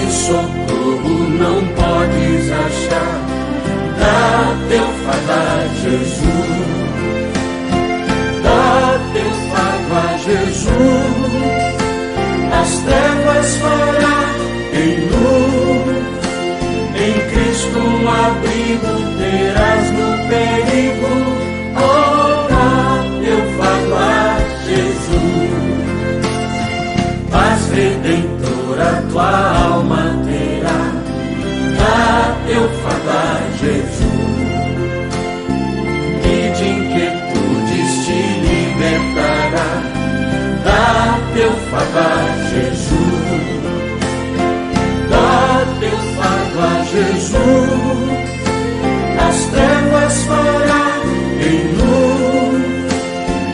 socorro não podes achar, dá teu fardo a Jesus, dá teu fardo a Jesus, as trevas fará em luz, em Cristo um abrigo terás no perigo, oh, dá teu fardo a Jesus, paz redentora tua alma terá, dá teu fardo a Jesus, e de inquietudes te libertará, dá teu fardo a Jesus, dá teu fardo a Jesus, as trevas fará em luz,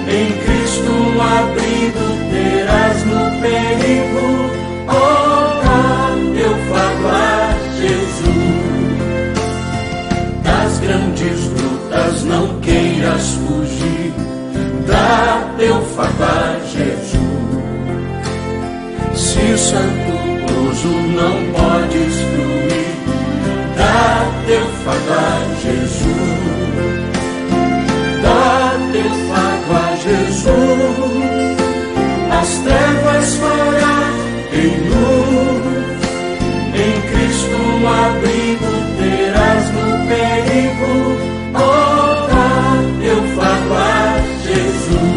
em Cristo um abrigo terás no perigo, oh, dá teu fardo a Jesus, das grandes lutas não queiras fugir, dá teu fardo a Jesus, se o santo gozo não podes fruir, dá teu fardo a Jesus, dá teu fardo a Jesus, as trevas fará em luz, em Cristo um abrigo terás no perigo, oh, dá teu fardo a Jesus,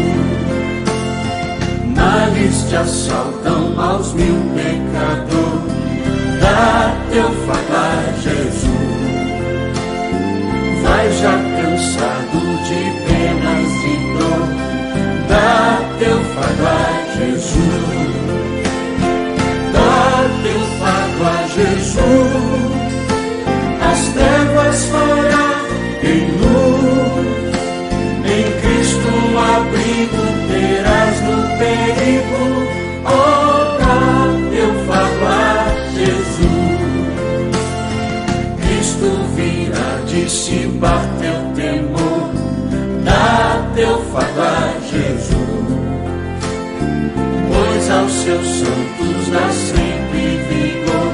males te assaltam aos mil pecadores, dá teu fardo a Jesus, vai já cansado de penas e dor, dá teu fardo a Jesus, dá teu fardo a Jesus, as trevas fará em luz, em Cristo um abrigo terás no perigo, oh, dá teu fardo a Jesus, Cristo virá dissipar teu temor, dá teu fardo a Jesus, pois aos seus santos dá sempre vigor,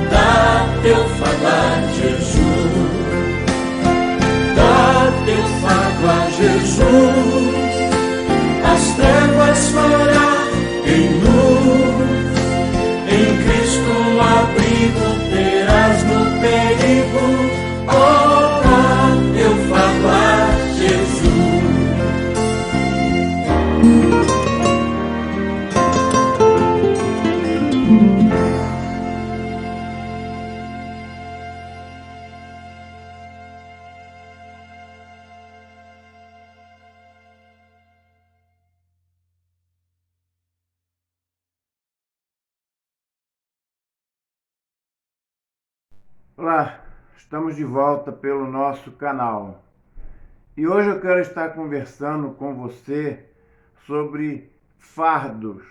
dá teu fardo a Jesus, dá teu fardo a Jesus, as trevas fará em luz, em Cristo um abrigo terás no perigo, oh, dá teu fardo a Jesus. Olá, estamos de volta pelo nosso canal e hoje eu quero estar conversando com você sobre fardos.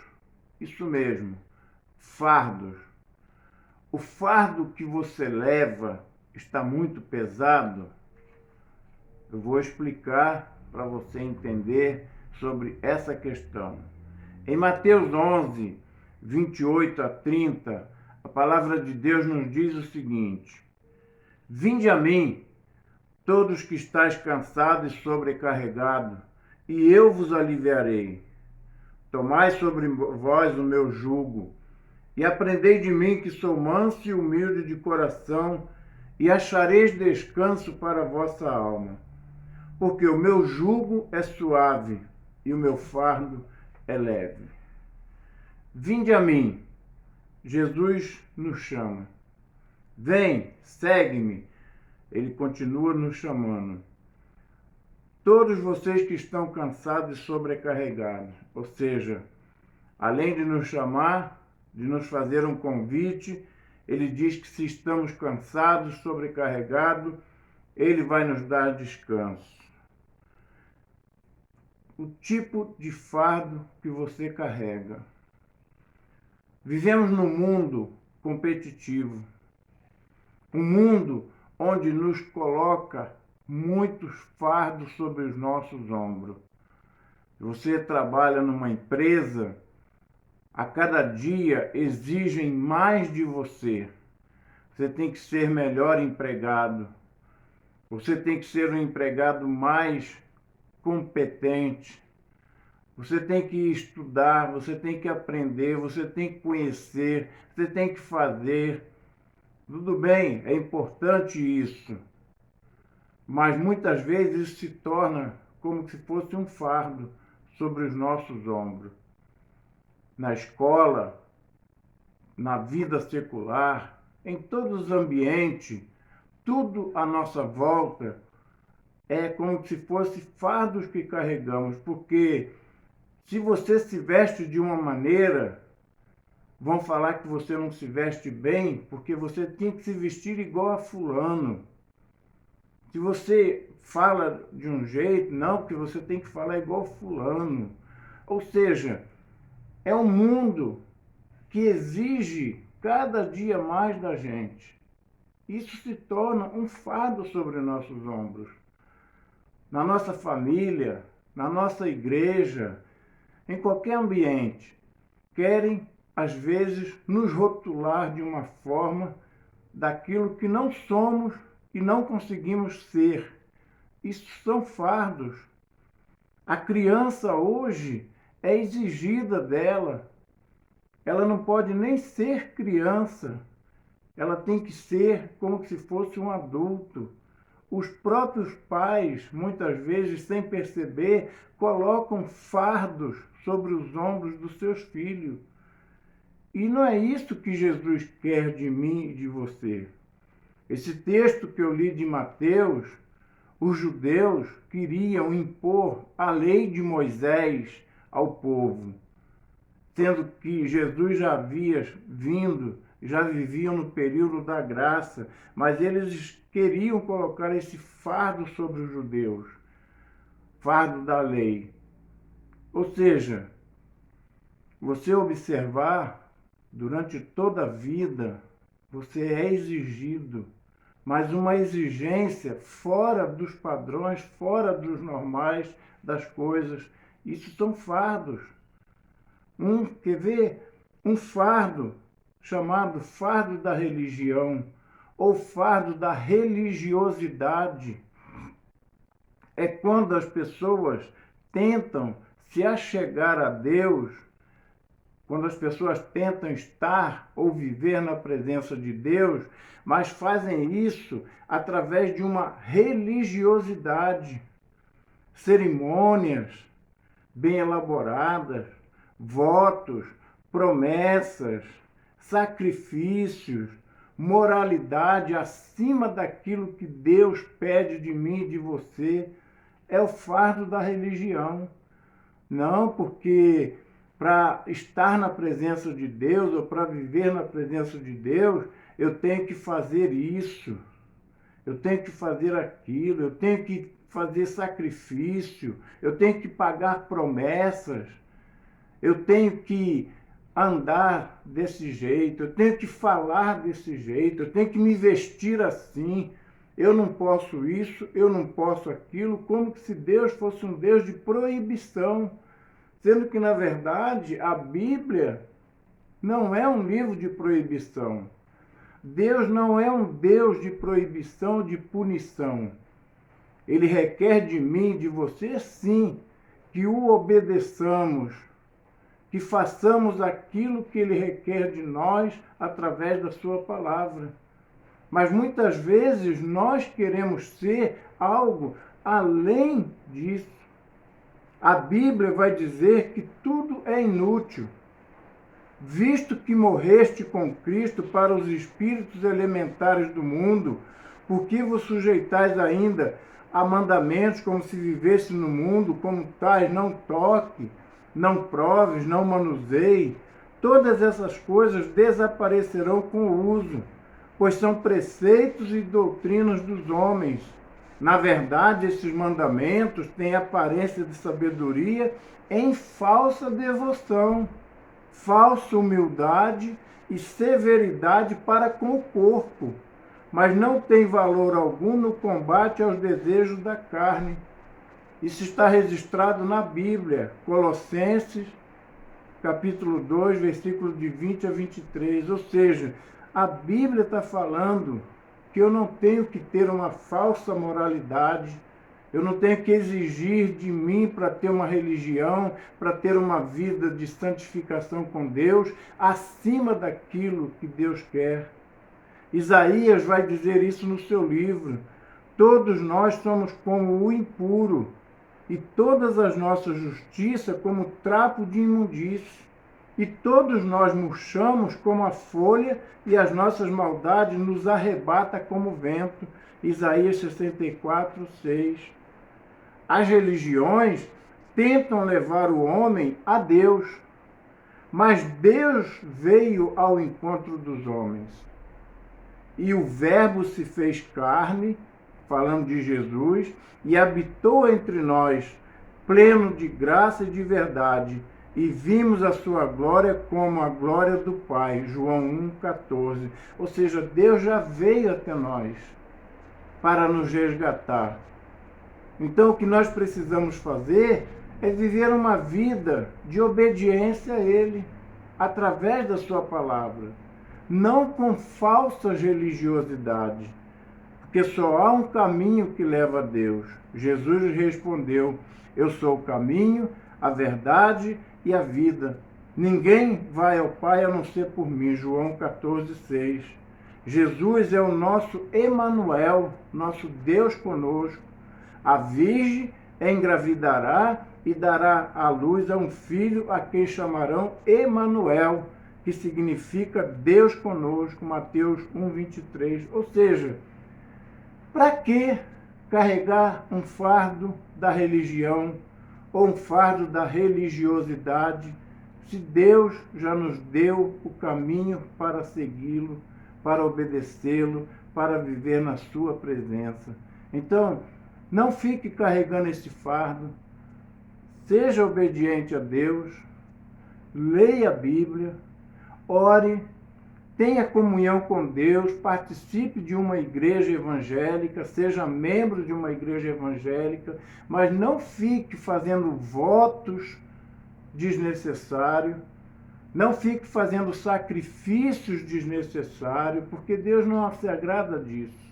Isso mesmo, fardos. O fardo que você leva está muito pesado? Eu vou explicar para você entender sobre essa questão. Em Mateus 11, 28 a 30, a palavra de Deus nos diz o seguinte: vinde a mim, todos que estáis cansados e sobrecarregados, e eu vos aliviarei. Tomai sobre vós o meu jugo, e aprendei de mim, que sou manso e humilde de coração, e achareis descanso para a vossa alma. Porque o meu jugo é suave, e o meu fardo é leve. Vinde a mim, Jesus nos chama. Vem, segue-me. Ele continua nos chamando. Todos vocês que estão cansados e sobrecarregados. Ou seja, além de nos chamar, de nos fazer um convite, ele diz que se estamos cansados, sobrecarregados, ele vai nos dar descanso. O tipo de fardo que você carrega. Vivemos num mundo competitivo, um mundo onde nos coloca muitos fardos sobre os nossos ombros. Você trabalha numa empresa, a cada dia exigem mais de você. Você tem que ser melhor empregado. Você tem que ser um empregado mais competente. Você tem que estudar, você tem que aprender, você tem que conhecer, você tem que fazer. Tudo bem, é importante isso. Mas muitas vezes isso se torna como se fosse um fardo sobre os nossos ombros. Na escola, na vida secular, em todos os ambientes, tudo à nossa volta é como se fosse fardos que carregamos, porque se você se veste de uma maneira, vão falar que você não se veste bem, porque você tem que se vestir igual a fulano. Se você fala de um jeito, não, porque você tem que falar igual fulano. Ou seja, é um mundo que exige cada dia mais da gente. Isso se torna um fardo sobre nossos ombros. Na nossa família, na nossa igreja, em qualquer ambiente, querem, às vezes, nos rotular de uma forma daquilo que não somos e não conseguimos ser. Isso são fardos. A criança hoje é exigida dela. Ela não pode nem ser criança. Ela tem que ser como se fosse um adulto. Os próprios pais, muitas vezes, sem perceber, colocam fardos sobre os ombros dos seus filhos. E não é isso que Jesus quer de mim e de você. Esse texto que eu li de Mateus, os judeus queriam impor a lei de Moisés ao povo, sendo que Jesus já havia vindo, já viviam no período da graça, mas eles queriam colocar esse fardo sobre os judeus, fardo da lei. Ou seja, você observar, durante toda a vida, você é exigido, mas uma exigência fora dos padrões, fora dos normais das coisas. Isso são fardos. Quer ver? Um fardo chamado fardo da religião ou fardo da religiosidade é quando as pessoas tentam se achegar a Deus, quando as pessoas tentam estar ou viver na presença de Deus, mas fazem isso através de uma religiosidade, cerimônias bem elaboradas, votos, promessas, sacrifícios, moralidade acima daquilo que Deus pede de mim e de você. É o fardo da religião. Não, porque para estar na presença de Deus ou para viver na presença de Deus, eu tenho que fazer isso, eu tenho que fazer aquilo, eu tenho que fazer sacrifício, eu tenho que pagar promessas, eu tenho que andar desse jeito, eu tenho que falar desse jeito, eu tenho que me vestir assim, eu não posso isso, eu não posso aquilo, como se Deus fosse um Deus de proibição, sendo que, na verdade, a Bíblia não é um livro de proibição. Deus não é um Deus de proibição, de punição. Ele requer de mim, de você, sim, que o obedeçamos, que façamos aquilo que Ele requer de nós através da sua palavra. Mas muitas vezes nós queremos ser algo além disso. A Bíblia vai dizer que tudo é inútil, visto que morreste com Cristo para os espíritos elementares do mundo, por que vos sujeitais ainda a mandamentos como se vivesse no mundo, como tais, não toque, não proves, não manuseie? Todas essas coisas desaparecerão com o uso, pois são preceitos e doutrinas dos homens. Na verdade, esses mandamentos têm aparência de sabedoria em falsa devoção, falsa humildade e severidade para com o corpo, mas não tem valor algum no combate aos desejos da carne. Isso está registrado na Bíblia, Colossenses, capítulo 2, versículos de 20 a 23. Ou seja, a Bíblia está falando que eu não tenho que ter uma falsa moralidade, eu não tenho que exigir de mim para ter uma religião, para ter uma vida de santificação com Deus, acima daquilo que Deus quer. Isaías vai dizer isso no seu livro. Todos nós somos como o impuro, e todas as nossas justiças como trapo de imundície. E todos nós murchamos como a folha, e as nossas maldades nos arrebata como vento. Isaías 64, 6. As religiões tentam levar o homem a Deus, mas Deus veio ao encontro dos homens. E o Verbo se fez carne, falando de Jesus, e habitou entre nós, pleno de graça e de verdade, e vimos a sua glória como a glória do Pai. João 1,14. Ou seja, Deus já veio até nós para nos resgatar. Então, o que nós precisamos fazer é viver uma vida de obediência a Ele, através da sua palavra, não com falsas religiosidades, porque só há um caminho que leva a Deus. Jesus respondeu: eu sou o caminho, a verdade e a vida. Ninguém vai ao Pai a não ser por mim. João 14, 6. Jesus é o nosso Emanuel, nosso Deus conosco. A Virgem engravidará e dará à luz a um filho, a quem chamarão Emanuel, que significa Deus conosco. Mateus 1, 23. Ou seja, para que carregar um fardo da religião ou um fardo da religiosidade, se Deus já nos deu o caminho para segui-lo, para obedecê-lo, para viver na sua presença? Então, não fique carregando esse fardo, seja obediente a Deus, leia a Bíblia, ore, tenha comunhão com Deus, participe de uma igreja evangélica, seja membro de uma igreja evangélica, mas não fique fazendo votos desnecessários, não fique fazendo sacrifícios desnecessários, porque Deus não se agrada disso.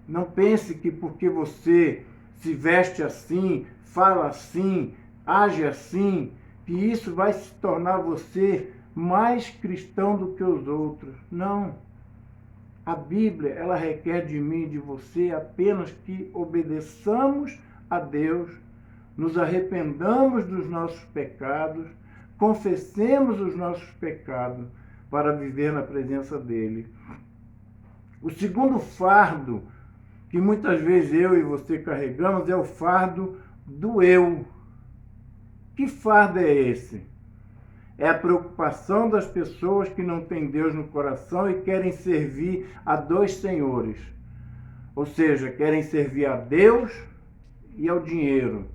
Não pense que porque você se veste assim, fala assim, age assim, que isso vai se tornar você mais cristão do que os outros. Não. A Bíblia, ela requer de mim e de você apenas que obedeçamos a Deus, nos arrependamos dos nossos pecados, confessemos os nossos pecados para viver na presença dele. O segundo fardo que muitas vezes eu e você carregamos é o fardo do eu. Que fardo é esse? É a preocupação das pessoas que não têm Deus no coração e querem servir a dois senhores. Ou seja, querem servir a Deus e ao dinheiro.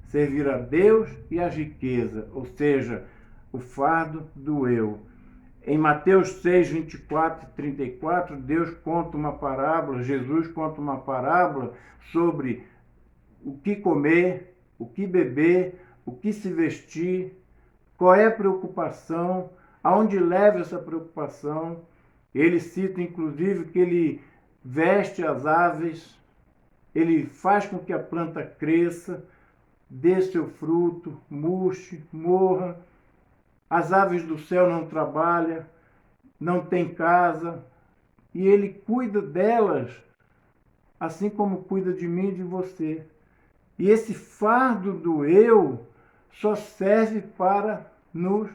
Servir a Deus e à riqueza. Ou seja, o fardo do eu. Em Mateus 6, 24 e 34, Deus conta uma parábola, Jesus conta uma parábola sobre o que comer, o que beber, o que se vestir, qual é a preocupação, aonde leva essa preocupação. Ele cita, inclusive, que ele veste as aves, ele faz com que a planta cresça, dê seu fruto, murche, morra. As aves do céu não trabalham, não têm casa, e ele cuida delas, assim como cuida de mim e de você. E esse fardo do eu só serve para nos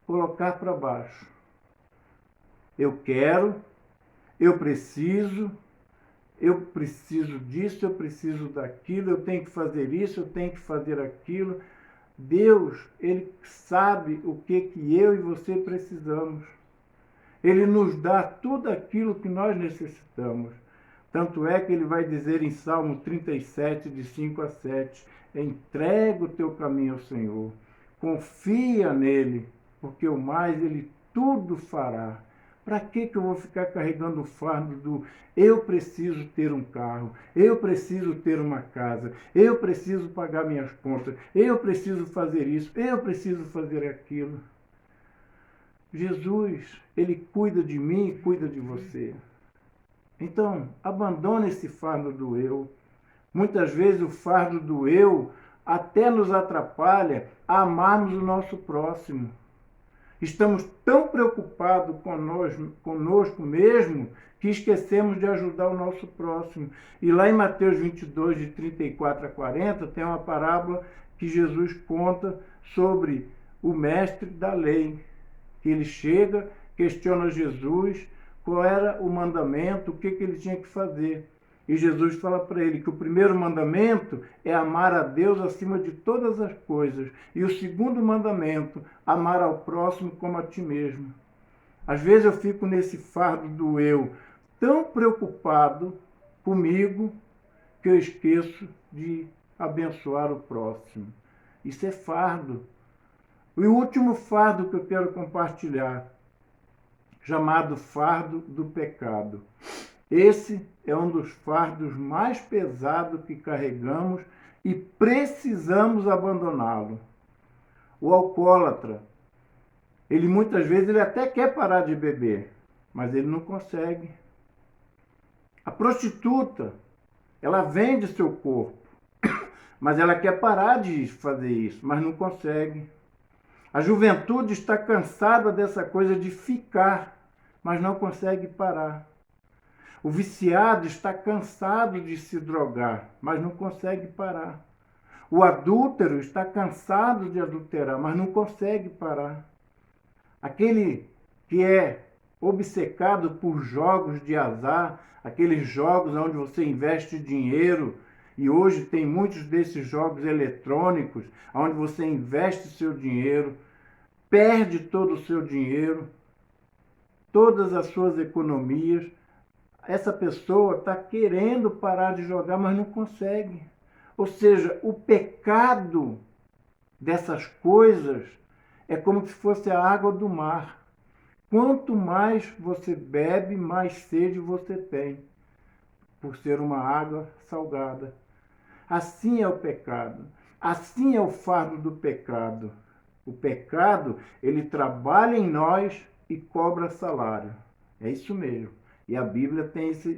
colocar para baixo. Eu quero, eu preciso disso, eu preciso daquilo, eu tenho que fazer isso, eu tenho que fazer aquilo. Deus, Ele sabe o que eu e você precisamos. Ele nos dá tudo aquilo que nós necessitamos. Tanto é que Ele vai dizer em Salmo 37, de 5 a 7, entrega o teu caminho ao Senhor, confia nele, porque o mais Ele tudo fará. Para que eu vou ficar carregando o fardo do eu preciso ter um carro, eu preciso ter uma casa, eu preciso pagar minhas contas, eu preciso fazer isso, eu preciso fazer aquilo. Jesus, ele cuida de mim e cuida de você. Então, abandone esse fardo do eu. Muitas vezes o fardo do eu até nos atrapalha a amarmos o nosso próximo. Estamos tão preocupados conosco mesmo que esquecemos de ajudar o nosso próximo. E lá em Mateus 22, de 34 a 40, tem uma parábola que Jesus conta sobre o mestre da lei. Que ele chega, questiona Jesus qual era o mandamento, o que ele tinha que fazer. E Jesus fala para ele que o primeiro mandamento é amar a Deus acima de todas as coisas. E o segundo mandamento, amar ao próximo como a ti mesmo. Às vezes eu fico nesse fardo do eu, tão preocupado comigo, que eu esqueço de abençoar o próximo. Isso é fardo. E o último fardo que eu quero compartilhar, chamado fardo do pecado. Esse é um dos fardos mais pesados que carregamos e precisamos abandoná-lo. O alcoólatra, ele muitas vezes ele até quer parar de beber, mas ele não consegue. A prostituta, ela vende seu corpo, mas ela quer parar de fazer isso, mas não consegue. A juventude está cansada dessa coisa de ficar, mas não consegue parar. O viciado está cansado de se drogar, mas não consegue parar. O adúltero está cansado de adulterar, mas não consegue parar. Aquele que é obcecado por jogos de azar, aqueles jogos onde você investe dinheiro, e hoje tem muitos desses jogos eletrônicos, onde você investe seu dinheiro, perde todo o seu dinheiro, todas as suas economias. Essa pessoa está querendo parar de jogar, mas não consegue. Ou seja, o pecado dessas coisas é como se fosse a água do mar. Quanto mais você bebe, mais sede você tem, por ser uma água salgada. Assim é o pecado. Assim é o fardo do pecado. O pecado, ele trabalha em nós e cobra salário. É isso mesmo. E a Bíblia tem essa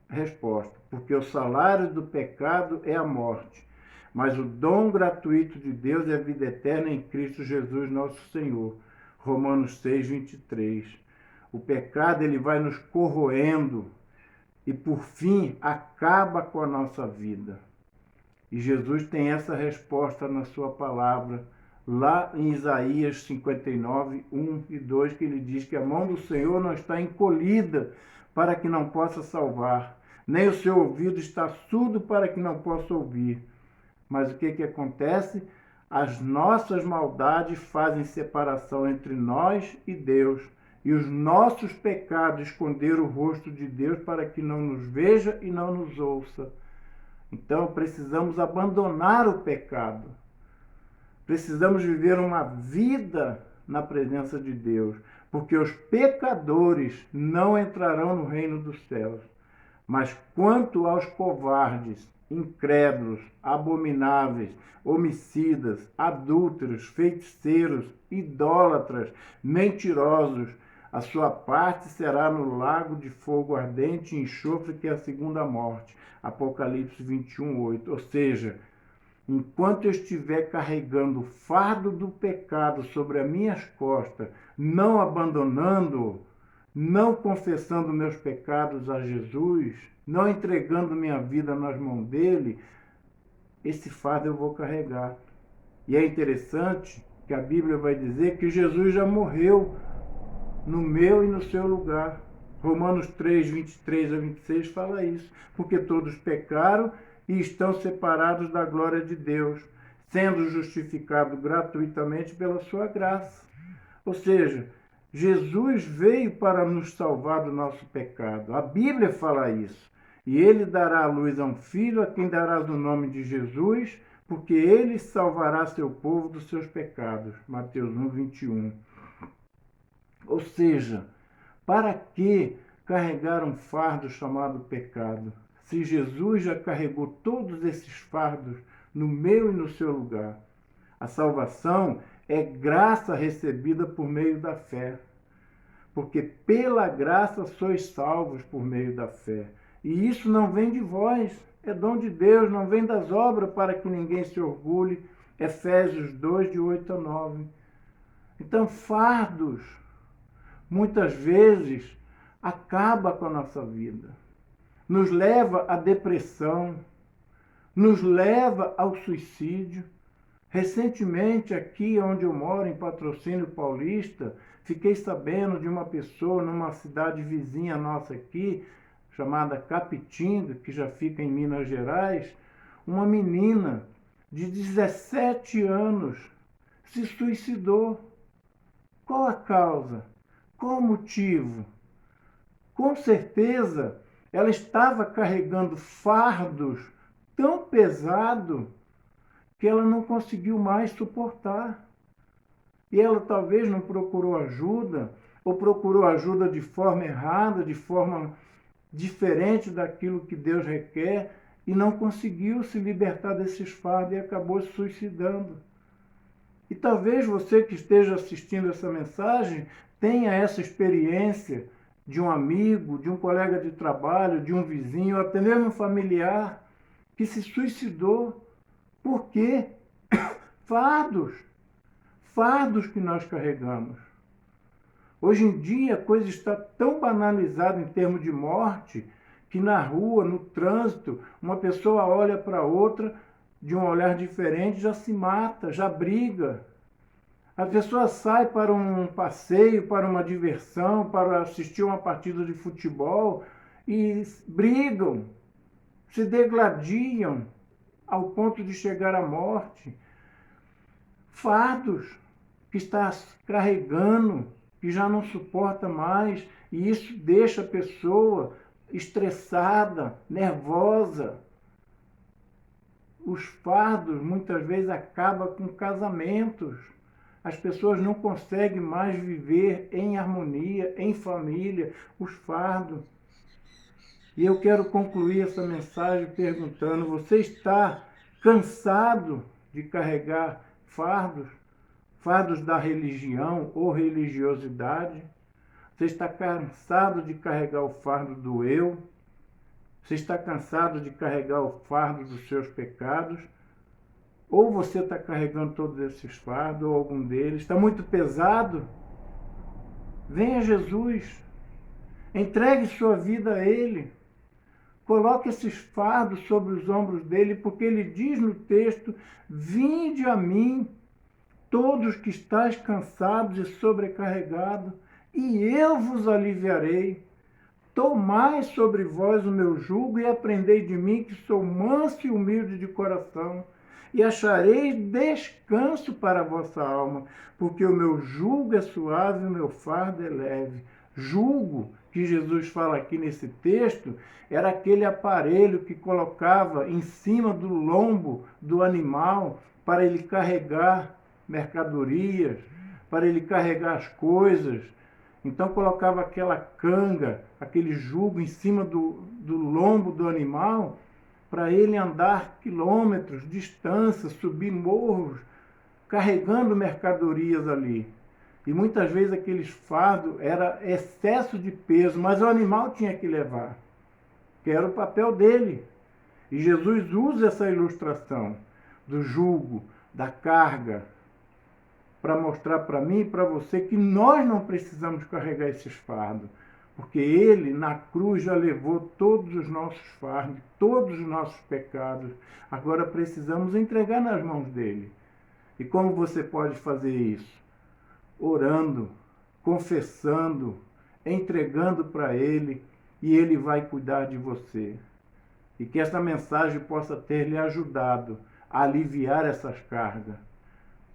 resposta. Porque o salário do pecado é a morte. Mas o dom gratuito de Deus é a vida eterna em Cristo Jesus, nosso Senhor. Romanos 6, 23. O pecado, ele vai nos corroendo e, por fim, acaba com a nossa vida. E Jesus tem essa resposta na sua palavra, lá em Isaías 59, 1 e 2, que ele diz que a mão do Senhor não está encolhida para que não possa salvar, nem o seu ouvido está surdo para que não possa ouvir. Mas o que acontece? As nossas maldades fazem separação entre nós e Deus, e os nossos pecados esconderam o rosto de Deus para que não nos veja e não nos ouça. Então precisamos abandonar o pecado. Precisamos viver uma vida na presença de Deus, porque os pecadores não entrarão no reino dos céus. Mas quanto aos covardes, incrédulos, abomináveis, homicidas, adúlteros, feiticeiros, idólatras, mentirosos, a sua parte será no lago de fogo ardente e enxofre, que é a segunda morte. Apocalipse 21, 8. Ou seja, enquanto eu estiver carregando o fardo do pecado sobre as minhas costas, não abandonando, não confessando meus pecados a Jesus, não entregando minha vida nas mãos dele, esse fardo eu vou carregar. E é interessante que a Bíblia vai dizer que Jesus já morreu no meu e no seu lugar. Romanos 3, 23 a 26 fala isso. Porque todos pecaram e estão separados da glória de Deus, sendo justificados gratuitamente pela sua graça. Ou seja, Jesus veio para nos salvar do nosso pecado. A Bíblia fala isso. E ele dará a luz a um filho, a quem darás o nome de Jesus, porque ele salvará seu povo dos seus pecados. Mateus 1, 21. Ou seja, Para que carregar um fardo chamado pecado? Se Jesus já carregou todos esses fardos no meu e no seu lugar. A salvação é graça recebida por meio da fé. Porque pela graça sois salvos por meio da fé. E isso não vem de vós, é dom de Deus, não vem das obras para que ninguém se orgulhe. Efésios 2, de 8 a 9. Então, fardos, muitas vezes, acaba com a nossa vida. Nos leva à depressão, nos leva ao suicídio. Recentemente, aqui onde eu moro, em Patrocínio Paulista, fiquei sabendo de uma pessoa numa cidade vizinha nossa aqui, chamada Capitinga, que já fica em Minas Gerais, uma menina de 17 anos se suicidou. Qual a causa? Qual o motivo? Com certeza, ela estava carregando fardos tão pesados que ela não conseguiu mais suportar. E ela talvez não procurou ajuda, ou procurou ajuda de forma errada, de forma diferente daquilo que Deus requer, e não conseguiu se libertar desses fardos e acabou se suicidando. E talvez você que esteja assistindo essa mensagem tenha essa experiência de um amigo, de um colega de trabalho, de um vizinho, ou até mesmo um familiar que se suicidou. Por quê? Fardos que nós carregamos. Hoje em dia a coisa está tão banalizada em termos de morte que na rua, no trânsito, uma pessoa olha para outra de um olhar diferente, já se mata, já briga. A pessoa sai para um passeio, para uma diversão, para assistir uma partida de futebol e brigam, se degladiam ao ponto de chegar à morte. Fardos que está carregando, que já não suporta mais, e isso deixa a pessoa estressada, nervosa. Os fardos muitas vezes acabam com casamentos. As pessoas não conseguem mais viver em harmonia, em família, os fardos. E eu quero concluir essa mensagem perguntando: você está cansado de carregar fardos? Fardos da religião ou religiosidade? Você está cansado de carregar o fardo do eu? Você está cansado de carregar o fardo dos seus pecados? Ou você está carregando todos esses fardos, ou algum deles? Está muito pesado? Venha a Jesus. Entregue sua vida a Ele. Coloque esses fardos sobre os ombros dele, porque ele diz no texto: vinde a mim, todos que estáis cansados e sobrecarregados, e eu vos aliviarei. Tomai sobre vós o meu jugo e aprendei de mim, que sou manso e humilde de coração, e achareis descanso para a vossa alma, porque o meu jugo é suave e o meu fardo é leve. Jugo, que Jesus fala aqui nesse texto, era aquele aparelho que colocava em cima do lombo do animal para ele carregar mercadorias, para ele carregar as coisas. Então colocava aquela canga, aquele jugo em cima do lombo do animal, para ele andar quilômetros, distância, subir morros, carregando mercadorias ali. E muitas vezes aqueles fardos era excesso de peso, mas o animal tinha que levar, que era o papel dele. E Jesus usa essa ilustração do jugo, da carga, para mostrar para mim e para você que nós não precisamos carregar esses fardos, porque Ele, na cruz, já levou todos os nossos fardos, todos os nossos pecados. Agora precisamos entregar nas mãos dEle. E como você pode fazer isso? Orando, confessando, entregando para Ele, e Ele vai cuidar de você. E que essa mensagem possa ter lhe ajudado a aliviar essas cargas,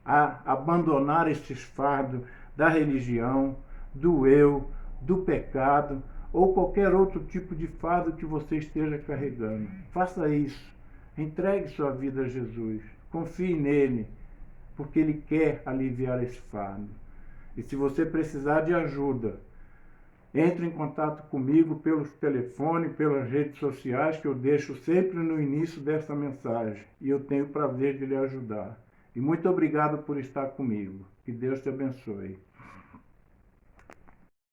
a abandonar estes fardos da religião, do eu, do pecado, ou qualquer outro tipo de fardo que você esteja carregando. Faça isso. Entregue sua vida a Jesus. Confie nele, porque Ele quer aliviar esse fardo. E se você precisar de ajuda, entre em contato comigo pelo telefone, pelas redes sociais, que eu deixo sempre no início dessa mensagem. E eu tenho o prazer de lhe ajudar. E muito obrigado por estar comigo. Que Deus te abençoe.